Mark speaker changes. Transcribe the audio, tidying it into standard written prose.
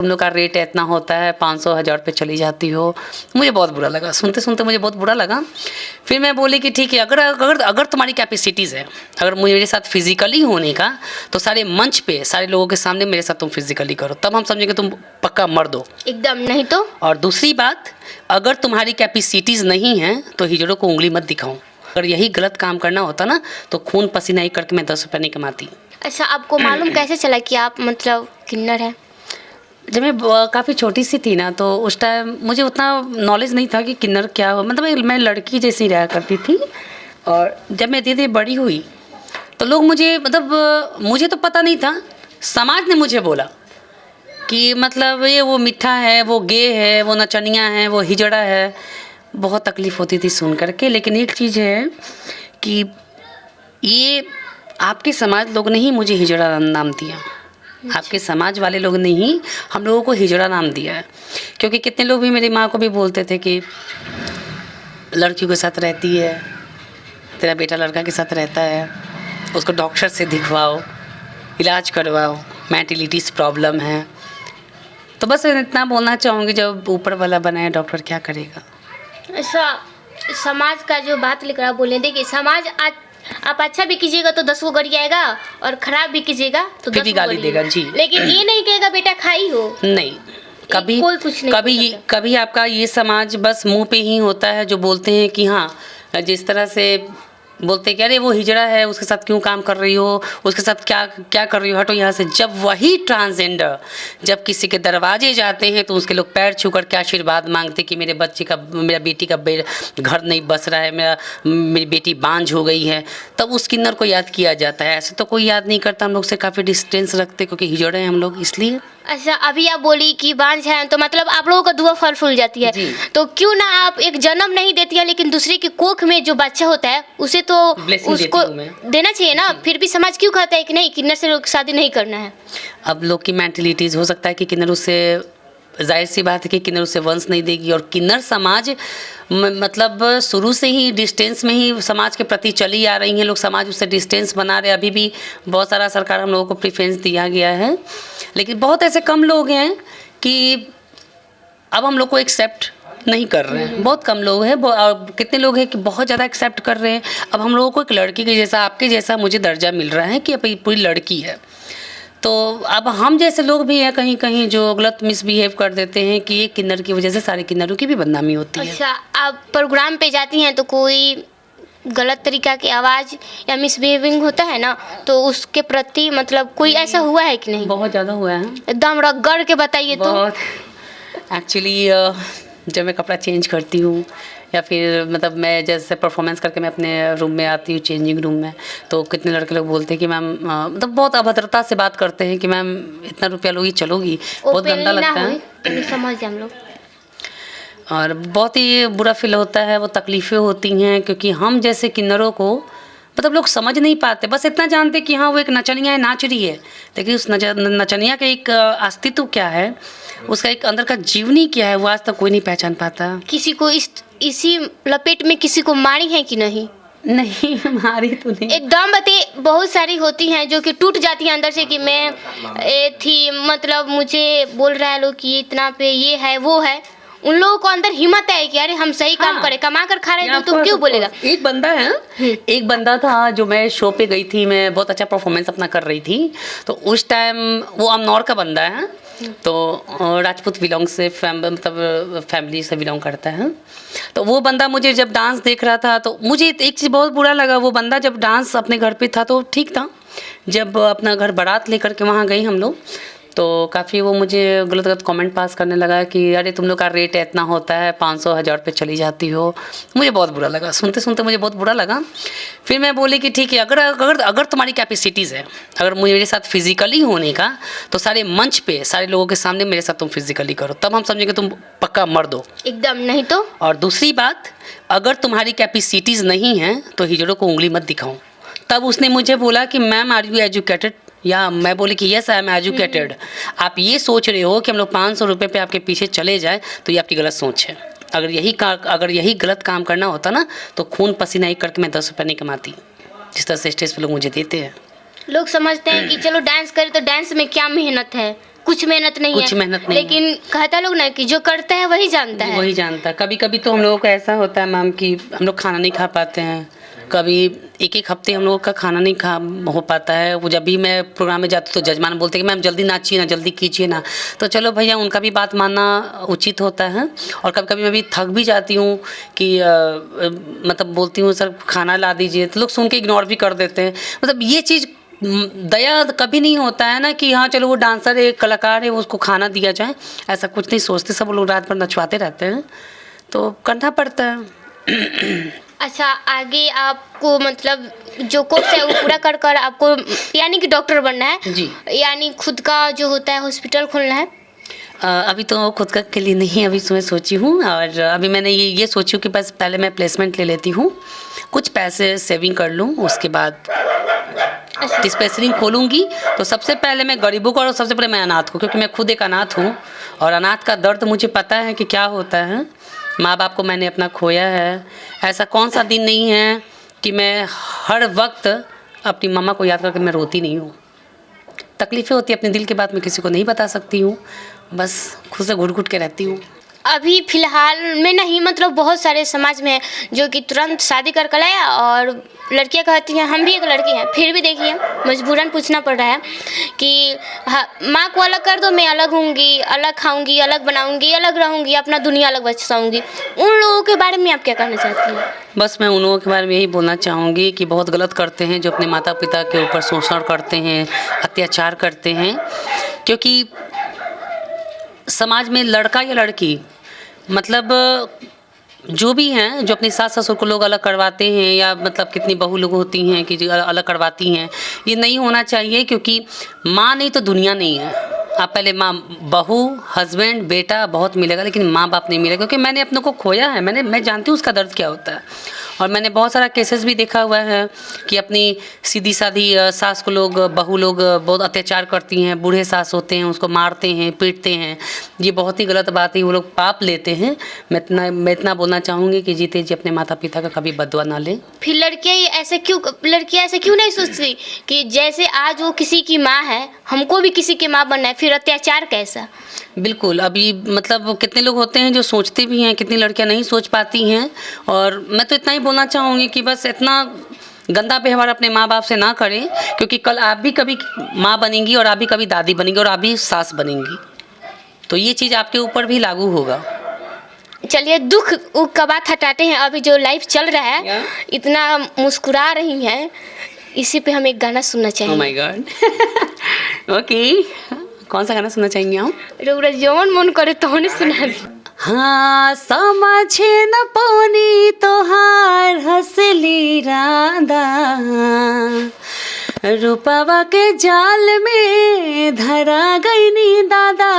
Speaker 1: तुम लोग का रेट इतना होता है, 500-1000 पे चली जाती हो। मुझे बहुत बुरा लगा, सुनते सुनते मुझे बहुत बुरा लगा। फिर मैं बोली कि ठीक है, अगर तुम्हारी कैपेसिटीज़ है, अगर मेरे साथ फिजिकली होने का, तो सारे मंच पे सारे लोगों के सामने मेरे साथ तुम फिजिकली करो, तब हम समझेंगे तुम पक्का मर्द हो।
Speaker 2: एकदम, नहीं तो।
Speaker 1: और दूसरी बात, अगर तुम्हारी कैपेसिटीज़ नहीं है तो हिजड़ों को उंगली मत दिखाओ। अगर यही गलत काम करना होता ना तो खून पसीना एक करके मैं 10 रुपये नहीं कमाती।
Speaker 2: अच्छा, आपको मालूम कैसे चला कि आप मतलब किन्नर हैं?
Speaker 1: जब मैं काफ़ी छोटी सी थी ना, तो उस टाइम मुझे उतना नॉलेज नहीं था कि किन्नर क्या हो। मतलब मैं लड़की जैसी रहा करती थी, और जब मैं धीरे धीरे बड़ी हुई तो लोग मुझे, मतलब मुझे तो पता नहीं था, समाज ने मुझे बोला कि मतलब ये वो मिठा है, वो गे है, वो नचनिया है, वो हिजड़ा है। बहुत तकलीफ़ होती थी सुन कर के। लेकिन एक चीज़ है कि ये आपके समाज लोग ने ही मुझे हिजड़ा नाम दिया। आपके समाज वाले लोग ने ही हम लोगों को हिजड़ा नाम दिया है। क्योंकि कितने लोग भी मेरी माँ को भी बोलते थे कि लड़कियों के साथ रहती है, तेरा बेटा लड़का के साथ रहता है, उसको डॉक्टर से दिखवाओ, इलाज करवाओ, मेंटलिटीज़ प्रॉब्लम है। तो बस इतना बोलना चाहूँगी, जब ऊपर वाला बनाए डॉक्टर क्या करेगा।
Speaker 2: ऐसा समाज का जो बात लेकर आप बोले, देखिए समाज आज आप अच्छा भी कीजिएगा तो 10 वो गड़ी आएगा, और खराब भी कीजिएगा तो
Speaker 1: फिर
Speaker 2: 10
Speaker 1: भी
Speaker 2: वो
Speaker 1: गाली
Speaker 2: गड़ी
Speaker 1: देगा
Speaker 2: आएगा।
Speaker 1: जी।
Speaker 2: लेकिन ये नहीं कहेगा बेटा खाई हो।
Speaker 1: नहीं, कभी
Speaker 2: कोई कुछ नहीं
Speaker 1: कभी
Speaker 2: बोल सकता।
Speaker 1: कभी आपका ये समाज बस मुंह पे ही होता है, जो बोलते हैं कि हाँ, जिस तरह से बोलते हैं कि अरे वो हिजड़ा है, उसके साथ क्यों काम कर रही हो, उसके साथ क्या क्या कर रही हो, हटो यहाँ से। जब वही ट्रांसजेंडर जब किसी के दरवाजे जाते हैं तो उसके लोग पैर छू कर के आशीर्वाद मांगते कि मेरे बच्चे का, मेरा बेटी का घर नहीं बस रहा है, मेरी बेटी बांझ हो गई है, तब उस किन्नर को याद किया जाता है। ऐसे तो कोई याद नहीं करता। हम लोग से काफ़ी डिस्टेंस रखते क्योंकि हिजड़े हैं हम लोग, इसलिए।
Speaker 2: अच्छा, अभी आप बोली कि बांझ हैं, तो मतलब आप लोगों का दुआ फल फूल जाती है।
Speaker 1: जी।
Speaker 2: तो क्यों ना आप एक जन्म नहीं देती है, लेकिन दूसरे की कोख में जो बच्चा होता है उसे तो
Speaker 1: Blessing
Speaker 2: उसको
Speaker 1: देती हूँ मैं।
Speaker 2: देना चाहिए ना। फिर भी समाज क्यों कहता है कि नहीं, किन्नर से शादी नहीं करना है?
Speaker 1: अब लोग की मेंटलिटीज़ हो सकता है कि किन्नर उससे, जाहिर सी बात है कि किन्नर उससे वंश नहीं देगी। और किन्नर समाज मतलब शुरू से ही डिस्टेंस में ही समाज के प्रति चली आ रही हैं। लोग समाज उससे डिस्टेंस बना रहे हैं। अभी भी बहुत सारा सरकार हम लोगों को प्रेफरेंस दिया गया है, लेकिन बहुत ऐसे कम लोग हैं कि अब हम लोग को एक्सेप्ट नहीं कर रहे हैं। बहुत कम लोग हैं, और कितने लोग हैं कि बहुत ज़्यादा एक्सेप्ट कर रहे हैं। अब हम लोगों को एक लड़की के जैसा, आपके जैसा मुझे दर्जा मिल रहा है कि अब ये पूरी लड़की है। तो अब हम जैसे लोग भी हैं कहीं कहीं जो गलत मिसबिहेव कर देते हैं कि ये किन्नर की वजह से सारे किन्नरों की भी बदनामी होती है।
Speaker 2: अच्छा, आप प्रोग्राम पे जाती हैं तो कोई गलत तरीका की आवाज़ या मिसबिहेविंग होता है ना, तो उसके प्रति मतलब कोई ऐसा हुआ है कि नहीं?
Speaker 1: बहुत ज़्यादा हुआ है।
Speaker 2: एकदम रगड़ के बताइए तो।
Speaker 1: बहुत एक्चुअली जब मैं कपड़ा चेंज करती हूँ, या फिर मतलब मैं जैसे परफॉर्मेंस करके मैं अपने रूम में आती हूँ, चेंजिंग रूम में, तो कितने लड़के लोग बोलते हैं कि मैम, मतलब बहुत अभद्रता से बात करते हैं कि मैम इतना रुपया लोगी चलोगी। बहुत गंदा लगता है।
Speaker 2: तो समझ जाए हम लोग।
Speaker 1: और बहुत ही बुरा फील होता है, वो तकलीफ़ें होती हैं, क्योंकि हम जैसे किन्नरों को मतलब लोग समझ नहीं पाते। बस इतना जानते कि हाँ वो एक नचनिया है, नाच रही है, लेकिन उस नचनिया का एक अस्तित्व क्या है, उसका एक अंदर का जीवनी क्या है, वो आज तक कोई नहीं पहचान पाता।
Speaker 2: किसी को इसी लपेट में किसी को मारी है कि नहीं?
Speaker 1: नहीं, हमारी तो नहीं।
Speaker 2: एकदम बते, बहुत सारी होती हैं जो कि टूट जाती हैं अंदर से कि मैं ये थी, मतलब मुझे बोल रहा है लोग कि इतना पे ये है वो है। उन लोगों को अंदर हिम्मत है कि अरे हम सही काम करें, कमा कर खा रहे हैं, तो क्यों बोलेगा?
Speaker 1: एक बंदा है, एक बंदा था जो मैं शो पे गई थी, मैं बहुत अच्छा परफॉर्मेंस अपना कर रही थी, तो उस टाइम वो अमनौर का बंदा है, तो राजपूत बिलोंग से मतलब फैमिली से बिलोंग करता है। तो वो बंदा मुझे जब डांस देख रहा था तो मुझे एक चीज़ बहुत बुरा लगा। वो बंदा जब डांस अपने घर पे था तो ठीक था, जब अपना घर बारात लेकर के वहाँ गई हम लोग, तो काफ़ी वो मुझे गलत गलत कमेंट पास करने लगा कि अरे तुम लोग का रेट इतना होता है, 500-1000 पे चली जाती हो। मुझे बहुत बुरा लगा, सुनते सुनते मुझे बहुत बुरा लगा। फिर मैं बोली कि ठीक है, अगर तुम्हारी कैपेसिटीज़ है, अगर मेरे साथ फिजिकली होने का, तो सारे मंच पे सारे लोगों के सामने मेरे साथ तुम फिजिकली करो, तब हम समझेंगे तुम पक्का मर्द हो।
Speaker 2: एकदम, नहीं तो।
Speaker 1: और दूसरी बात, अगर तुम्हारी कैपेसिटीज़ नहीं है तो हिजड़ों को उंगली मत दिखाओ। तब उसने मुझे बोला कि मैम आर यू एजुकेटेड, या मैं बोली कि यस आई एम एजुकेटेड। आप ये सोच रहे हो कि हम लोग 500 रुपये पे आपके पीछे चले जाए, तो ये आपकी गलत सोच है। अगर यही गलत काम करना होता ना तो खून पसीना एक करके मैं 10 रुपये नहीं कमाती, जिस तरह से स्टेज पे लोग मुझे देते हैं।
Speaker 2: लोग समझते हैं कि चलो डांस करें तो डांस में क्या मेहनत है, कुछ मेहनत नहीं है,
Speaker 1: कुछ मेहनत नहीं है।
Speaker 2: लेकिन कहता लोग ना कि जो करता है वही जानता है।
Speaker 1: वही जानता है। कभी कभी तो हम लोगों को ऐसा होता है मैम कि हम लोग खाना नहीं खा पाते हैं, कभी एक हफ्ते हम लोगों का खाना नहीं खा हो पाता है। वो जब भी मैं प्रोग्राम में जाती हूँ तो जजमान बोलते हैं कि मैम जल्दी नाचिए ना, जल्दी कीजिए ना। तो चलो भैया उनका भी बात मानना उचित होता है। और कभी कभी मैं भी थक भी जाती हूँ कि मतलब बोलती हूँ सर खाना ला दीजिए, तो लोग सुन के इग्नोर भी कर देते हैं। मतलब ये चीज़ दया कभी नहीं होता है ना कि हाँ चलो वो डांसर है, कलाकार है, उसको खाना दिया जाए, ऐसा कुछ नहीं सोचते। सब लोग रात भर नचवाते रहते हैं, तो करना पड़ता है।
Speaker 2: अच्छा, आगे आपको मतलब जो कोर्स है वो पूरा कर कर आपको यानी कि डॉक्टर बनना है
Speaker 1: जी।
Speaker 2: यानी खुद का जो होता है हॉस्पिटल खोलना है?
Speaker 1: अभी तो खुद का के लिए नहीं, अभी मैं सोची हूँ। और अभी मैंने ये सोची हूँ कि बस पहले मैं प्लेसमेंट ले लेती हूँ, कुछ पैसे सेविंग कर लूँ, उसके बाद डिस्पेंसरी खोलूँगी। तो सबसे पहले मैं गरीबों को और सबसे पहले मैं अनाथ को, क्योंकि मैं खुद एक अनाथ हूँ और अनाथ का दर्द मुझे पता है कि क्या होता है। माँ बाप को मैंने अपना खोया है। ऐसा कौन सा दिन नहीं है कि मैं हर वक्त अपनी मम्मा को याद करके मैं रोती नहीं हूँ। तकलीफ़ें होती है, अपने दिल की बात मैं किसी को नहीं बता सकती हूँ, बस खुद से घुट घुट के रहती हूँ।
Speaker 2: अभी फिलहाल में नहीं, मतलब बहुत सारे समाज में जो कि तुरंत शादी कर लाया और लड़कियां कहती हैं हम भी एक लड़की हैं, फिर भी देखिए मजबूरन पूछना पड़ रहा है कि हाँ माँ को अलग कर दो, मैं अलग होंगी, अलग खाऊंगी, अलग बनाऊंगी, अलग रहूंगी, अपना दुनिया अलग बसाऊंगी। उन लोगों के बारे में आप क्या कहना चाहती हैं?
Speaker 1: बस मैं उन लोगों के बारे में यही बोलना चाहूँगी कि बहुत गलत करते हैं जो अपने माता पिता के ऊपर शोषण करते हैं, अत्याचार करते हैं। क्योंकि समाज में लड़का या लड़की मतलब जो भी हैं, जो अपनी सास ससुर को लोग अलग करवाते हैं, या मतलब कितनी बहू लोग होती हैं कि जो अलग करवाती हैं, ये नहीं होना चाहिए। क्योंकि माँ नहीं तो दुनिया नहीं है। आप पहले माँ, बहू, हस्बैंड, बेटा बहुत मिलेगा, लेकिन माँ बाप नहीं मिलेगा। क्योंकि मैंने अपनों को खोया है, मैं जानती हूँ उसका दर्द क्या होता है। और मैंने बहुत सारा केसेस भी देखा हुआ है कि अपनी सीधी सादी सास को लोग, बहू लोग बहुत अत्याचार करती हैं। बूढ़े सास होते हैं, उसको मारते हैं, पीटते हैं। ये बहुत ही गलत बात है, वो लोग पाप लेते हैं। मैं इतना बोलना चाहूँगी कि जीते जी अपने माता पिता का कभी बदुआ ना लें।
Speaker 2: फिर लड़कियां ऐसे क्यों नहीं सोचती कि जैसे आज वो किसी की माँ है, हमको भी किसी की माँ बनना है, फिर अत्याचार कैसा?
Speaker 1: बिल्कुल, अभी मतलब कितने लोग होते हैं जो सोचते भी हैं, कितनी लड़कियां नहीं सोच पाती हैं। और मैं तो इतना ही बोलना चाहूँगी कि बस इतना गंदा व्यवहार अपने माँ बाप से ना करें, क्योंकि कल आप भी कभी माँ बनेंगी और आप भी कभी दादी बनेंगी और आप भी सास बनेंगी, तो ये चीज़ आपके ऊपर भी लागू होगा।
Speaker 2: चलिए दुख का बात हटाते हैं, अभी जो लाइफ चल रहा है, इतना मुस्कुरा रही हैं, इसी पे हम एक गाना सुनना चाहेंगे।
Speaker 1: Oh my God. ओके, कौन सा गाना सुनना चाहेंगे हम?
Speaker 2: रोरा जौन मन करे तौन सुना दी।
Speaker 1: हाँ समझे न पौनी तोहार हंसली राधा, रूपवा के जाल में धरा गई नी दादा,